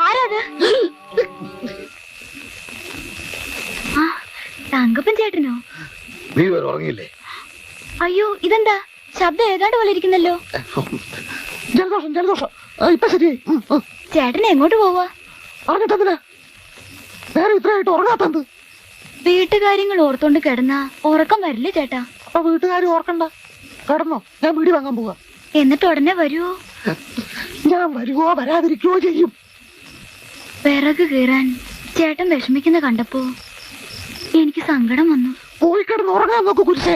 ആരാത്? ആ, തങ്കപ്പൻ ചേട്ടനോ? നീ വരെ ഉറങ്ങിയില്ലേ? അയ്യോ, ഇതെന്താ ശബ്ദം ഏതാണ്ട് പോലെ ഇരിക്കുന്നല്ലോ. ജലദോഷം ജലദോഷം. ഇപ്പൊ ശരി. ചേട്ടൻ എങ്ങോട്ട് പോവാ? അറിഞ്ഞിട്ടെന്തിനാ നേരെ ഇത്രയായിട്ട് ഉറങ്ങാത്തത്? വീട്ടുകാര്യങ്ങൾ ഓർത്തോണ്ട് കിടന്നാ ഉറക്കം വരില്ലേ ചേട്ടാ? അപ്പൊ വീട്ടുകാരും ഓർക്കണ്ട, കിടന്നോ. ഞാൻ വീട് വാങ്ങാൻ പോവാ. എന്നിട്ട് ഉടനെ വരുവോ? ഞാൻ വരുവോ വരാതിരിക്കുകയോ ചെയ്യും. വിറക് കീറാൻ ചേട്ടൻ വിഷമിക്കുന്ന കണ്ടപ്പോ എനിക്ക് സങ്കടം വന്നു. പോയി കിടന്ന് ഉറങ്ങാൻ നോക്കൂ കുരിശേ.